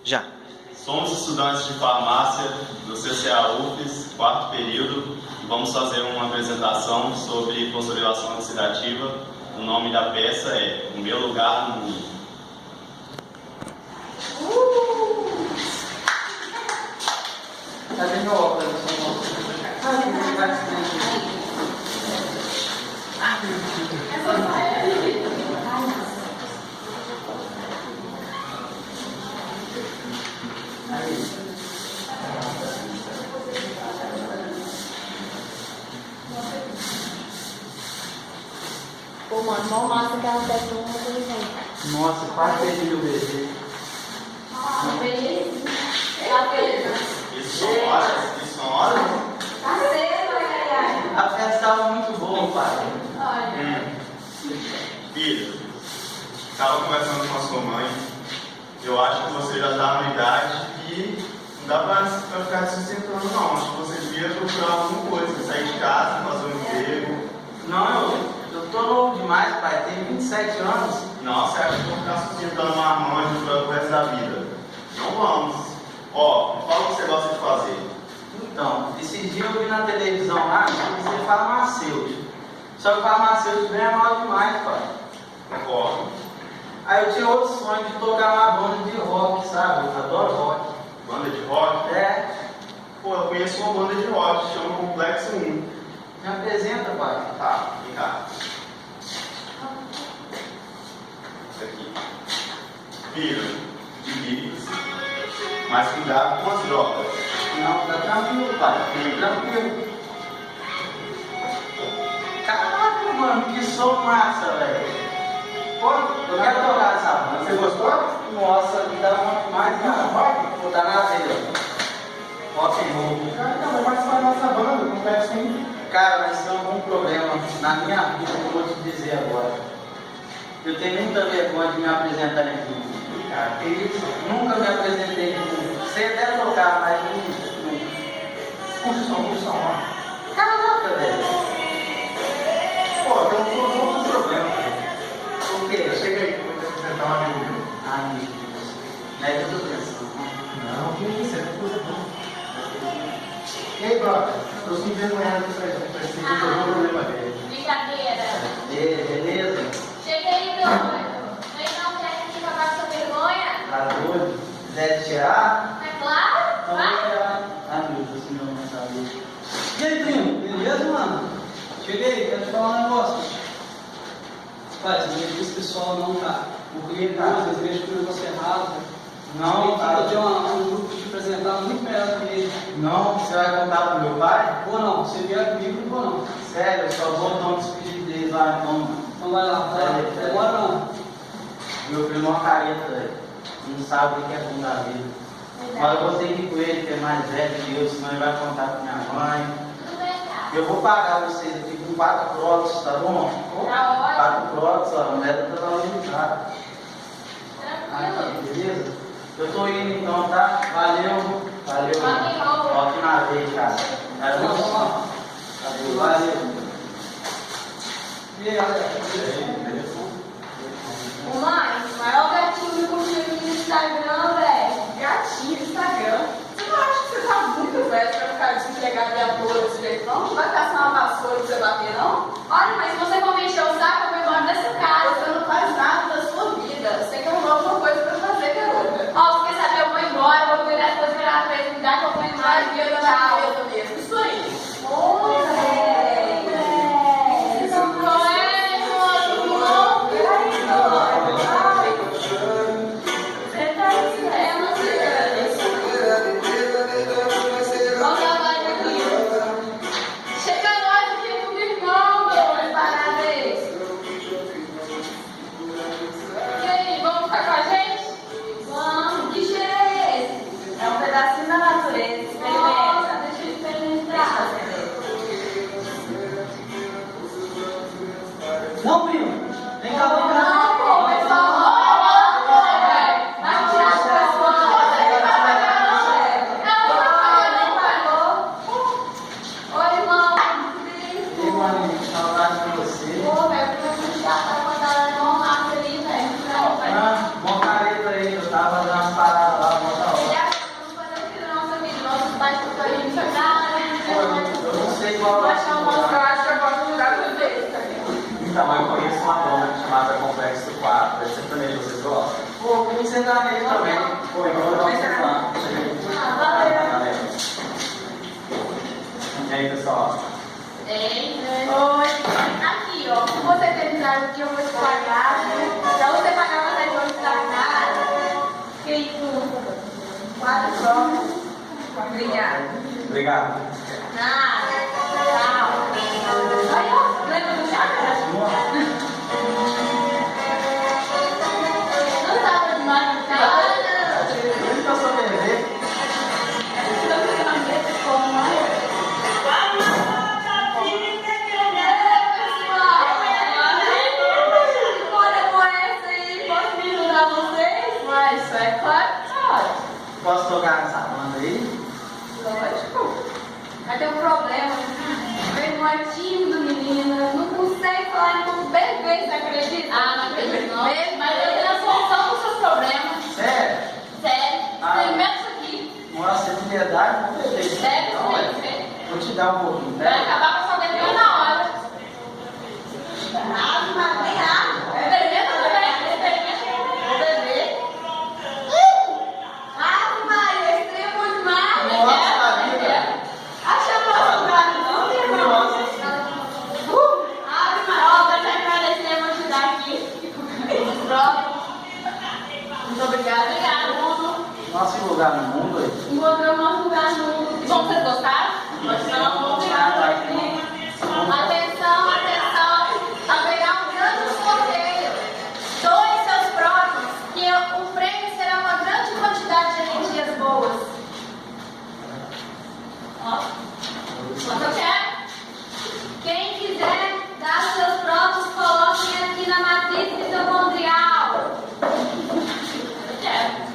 Já. Somos estudantes de farmácia do CCA UFES, quarto período, e vamos fazer uma apresentação sobre consolidação oxidativa. O nome da peça é O Meu Lugar no Mundo. Cadê meu óculos? Pô, mano, mal massa aquela peça não inteligente. Nossa, quase perdi o bebê. Não veio tá feio. Isso são horas? Isso são horas? Tá cedo, né, A festa estava muito boa, pai. Olha. Filho, estava conversando com a sua mãe. Eu acho que você já está na idade e não dá para ficar se sustentando, não. Acho que você devia procurar alguma coisa, sair de casa, fazer um emprego. Não, eu tô novo demais, pai. Tenho 27 anos. Não, você acha que eu vou ficar sustentando uma marmanjo para o resto da vida? Não vamos. Ó, me fala o que você gosta de fazer. Então, esses dias eu vi na televisão lá que você é farmacêutico. Só que farmacêutico ganha mal demais, pai. Concordo. Aí eu tinha outro sonho de tocar uma banda de rock, sabe? Eu adoro rock. Banda de rock? É, Pô, eu conheço uma banda de rock, chama Complexo 1. me apresenta, pai. Tá, vem cá. Isso aqui. Filho, divirta-se. Mas cuidado com as drogas. Não, tá tranquilo, pai. Tranquilo. Caraca, mano, que som massa, velho. Pô, eu quero tocar essa banda. Você gostou? Nossa, me dá muito mais, cara. Vou dar na veia. Rock and roll. Cara, não, vai participar da nossa banda, Complexo 1. Cara, mas tem algum problema na minha vida que eu vou te dizer agora. Eu tenho muita vergonha de me apresentar em público. Cara, que isso? Nunca me apresentei em público. Sei até tocar, mas não. Curte som, ó. Caraca, velho. Pô, tem um outro problema. Por quê? Chega aí, que eu vou te apresentar um amigo meu. Ai, meu Deus. Não é que eu tô pensando. Não, que isso, é coisa boa. E aí, brother? Tô se envergonhando disso aí, pra esse resolver o problema dele. Brincadeira. Beleza? Chega aí, meu doido. Vem não quer que acabar sua vergonha? Tá doido? Quiser tirar? É claro? Então Vai. vou tirar. Ai, meu Deus, meu não sabe. E aí, primo? Beleza, mano? Cheguei, quero te falar um negócio. Pai, você não deixa esse pessoal não, cara. Por que, cara? Vocês veem que o negócio é errado. Não, Eu cara. tenho um grupo que te apresentar muito melhor que ele. Não, você vai contar pro meu pai? Ou não, você vier comigo, ou não. Sério, eu só vou dar um despedido deles lá, então, mano. Então vai lá, vai. Agora não. Meu primo é uma careta, velho. Não sabe o que é bom da vida. Mas eu vou ter que ir com ele, que é mais velho que eu, senão ele vai contar com minha mãe. Tudo bem, cara. Eu vou pagar vocês aqui com 4 próteses, tá bom? Tá 4 próteses, ó, a moeda tá valorizada. Ah, tá, Tranquilo. beleza? Eu tô indo então, tá? Valeu. Valeu. Rock and roll. Rock na veia, cara. Era meu sonho. Valeu. E aí, galera? Ô, mãe, maior gatinho que eu curti aqui no Instagram, velho. Gatinho, Instagram. Você não acha que você tá muito velho pra ficar desempregado de apoio desse jeito, não? Não vai caçar uma vassoura pra você bater, não? Olha, mas se você for me encher o saco, eu vou embora dessa casa. Você não faz nada da sua vida. Você tem que arrumar alguma coisa pra fazer, garota. Ó, você quer saber? Eu vou embora, eu vou cuidar das coisas virar pra ele, cuidar que eu vou Vai embora. vir da Tchau. natureza mesmo. Isso aí. Ô, velho. Vocês são colegas, amor. Você tá estranho, Vamos dar mais aqui. Chega nós aqui com o irmão, meu. Parabéns. igual Eu acho que eu posso jogar com ele. Então, eu conheço uma dona chamada Complexo 4, esse sertanejo vocês gostam? Pô, como sertanejo também. Pô, então eu gosto de lá. E aí, pessoal? Ei, oi. Aqui, ó. Se você terminar aqui, eu vou te pagar. Pra você pagar uma região de nada. Que isso? Quatro só. Obrigada. Obrigado. Nada. Tchau. Aí, ó. Lembra do chá? Não tava demais no chá? Onde que eu sou bebê? Isso é claro que pode. Posso tocar nessa banda aí? Lógico. Mas tem um problema. Meu irmão é tímido, menina. Não consegue falar em bebê, você acredita? Ah, não acredito não. Bebê. Mas eu tenho a solução dos seus problemas. Sério? Sério. Ah. Tem medo disso aqui. Nossa, de verdade, não bebê. Sério, Não, isso é. mesmo. Vou te dar um pouquinho, Vai né? acabar com a sua bebê na hora. Ah, mas nem água. Experimenta também. Experimenta. Vou beber. Ah, Maria, é extremo demais. Nossa, vida. Acha que eu posso jogar não, meu irmão? Nossa. Abre, Maria. Ó, pra terminar desse eu vou te dar aqui. Pronto. Muito obrigada. Obrigada. Nosso lugar no mundo aí. Encontramos nosso lugar no mundo. Bom, vocês gostaram? Não, Nada. atenção, atenção. Haverá um grande sorteio. Doe seus próximos, que o prêmio será uma grande quantidade de energias boas. Ó. Quanto eu quero? Quem quiser dar os seus próprios, coloquem aqui na matriz mitocondrial. Eu quero.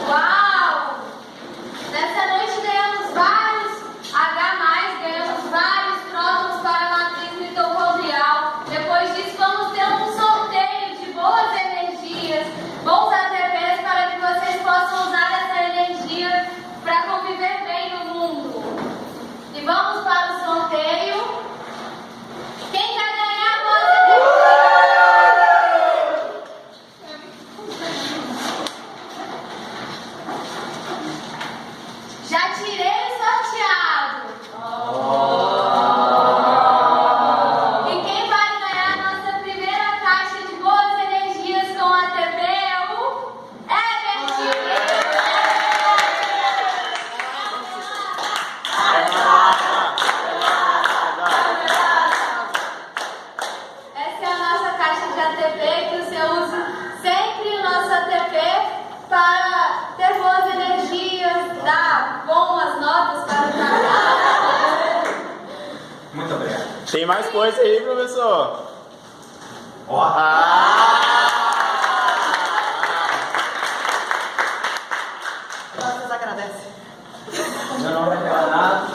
Uau! Nessa noite ganhamos vários H+, ganhamos vários prótons para a matriz mitocondrial. Depois disso, vamos ter um sorteio de boas energias, bons ATPs para que vocês possam usar essa energia para conviver bem no mundo. E vamos para o sorteio. Quem quer ganhar boas energias? Já tirei o sorteado. E quem vai ganhar a nossa primeira caixa de boas energias com ATP é o Everton. Essa é a nossa caixa de ATP que você usa sempre o nosso ATP para ter boas energias, dar boas notas para o trabalho. Muito obrigado. Tem mais coisa aí, professor? Meu nome é Leonardo.